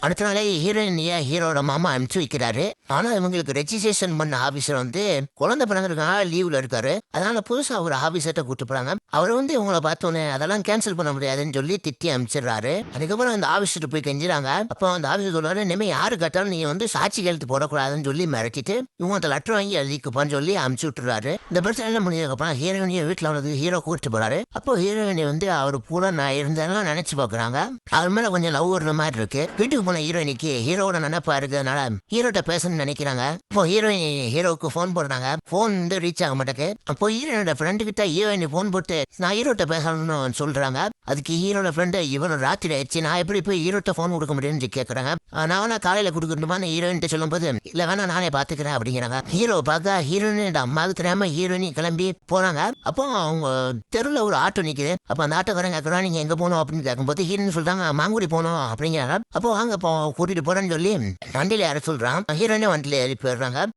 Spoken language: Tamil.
அடுத்த நாளே ஹீரோயினிய ஹீரோட மாமா அனுப்பிச்சு வைக்கிறாரு. ஆனா இவங்களுக்கு ரெஜிஸ்ட்ரேஷன் பண்ண ஆபீசர் குழந்தை பிறந்திருக்காங்க, லீவ்ல இருக்காரு. அதனால புதுசா ஒரு ஆபீசர்ட்ட கூட்டு போறாங்க. அவர் இவங்கள பார்த்தோன்னே அதெல்லாம் கேன்சல் பண்ண முடியாதுன்னு சொல்லி திட்டி அனுப்பிச்சிடுறாரு. அதுக்கப்புறம் அந்த ஆபீசர்ட்ட போய் கெஞ்சுறாங்க. அப்போ அந்த ஆபீசர் சொல்றாரு, இனிமே யாரு கேட்டாலும் நீ சாட்சி கையெழுத்து போடக்கூடாதுன்னு சொல்லி மிரட்டிட்டு இவங்க அந்த லெட்டர் வாங்கி எழுதிக்குப்பான்னு சொல்லி அனுப்பிச்சு விட்டுறாரு. இந்த பிரச்சனை என்ன முடிஞ்சதுக்கப்புறம் ஹீரோயினிய வீட்டுல ஹீரோ கூட்டிட்டு போறாரு. அப்போ ஹீரோயினி அவர் கூட நான் இருந்தேன்னு நினைச்சு பாக்குறாங்க. அது மேல கொஞ்சம் லவ் வர்ற மாதிரி இருக்கு. வீட்டுக்கு போன ஹீரோயினிக்கு ஹீரோட நினைப்பா இருக்கிறதுனால ஹீரோட்ட பேசணும்னு நினைக்கிறாங்க. இப்போ ஹீரோயின் ஹீரோக்கு போன் போடுறாங்க. போன் ரீச் ஆக மாட்டேக்கு. அப்போ ஹீரோனோட ஃப்ரெண்டு கிட்ட ஹீரோயின் போன் போட்டு நான் ஹீரோட்ட பேசணும்னு சொல்றாங்க. அதுக்கு ஹீரோட ஃப்ரெண்டு இவனு ராத்திரி ஆயிடுச்சு, நான் எப்படி போய் ஹீரோட்ட போன் கொடுக்க முடியும்னு கேட்கறாங்க. நான் வேணா காலையில கொடுக்கணுமான்னு ஹீரோயின் சொல்லும் போது இல்ல வேணா நானே பாத்துக்கிறேன் அப்படிங்கிறாங்க. ஹீரோ பார்த்தா ஹீரோயின் அம்மாவுக்கு தெரியாம ஹீரோயின் கிளம்பி போறாங்க. அப்போ அவங்க தெருவில் ஒரு ஆட்டோ நிக்குது. அப்ப அந்த ஆட்டோக்காரங்க கேட்கறா நீங்க எங்க போகணும் அப்படின்னு கேட்கும்போது ஹீரோயின் சொல்றாங்க மாங்குடி போகணும் அப்படிங்கிறாங்க. அப்போ வாங்க கூட்டிட்டு போறேன்னு சொல்லி வண்டியில யார சொல்றான். ஹீரோயினே வண்டியில ஏறி போயிடுறாங்க.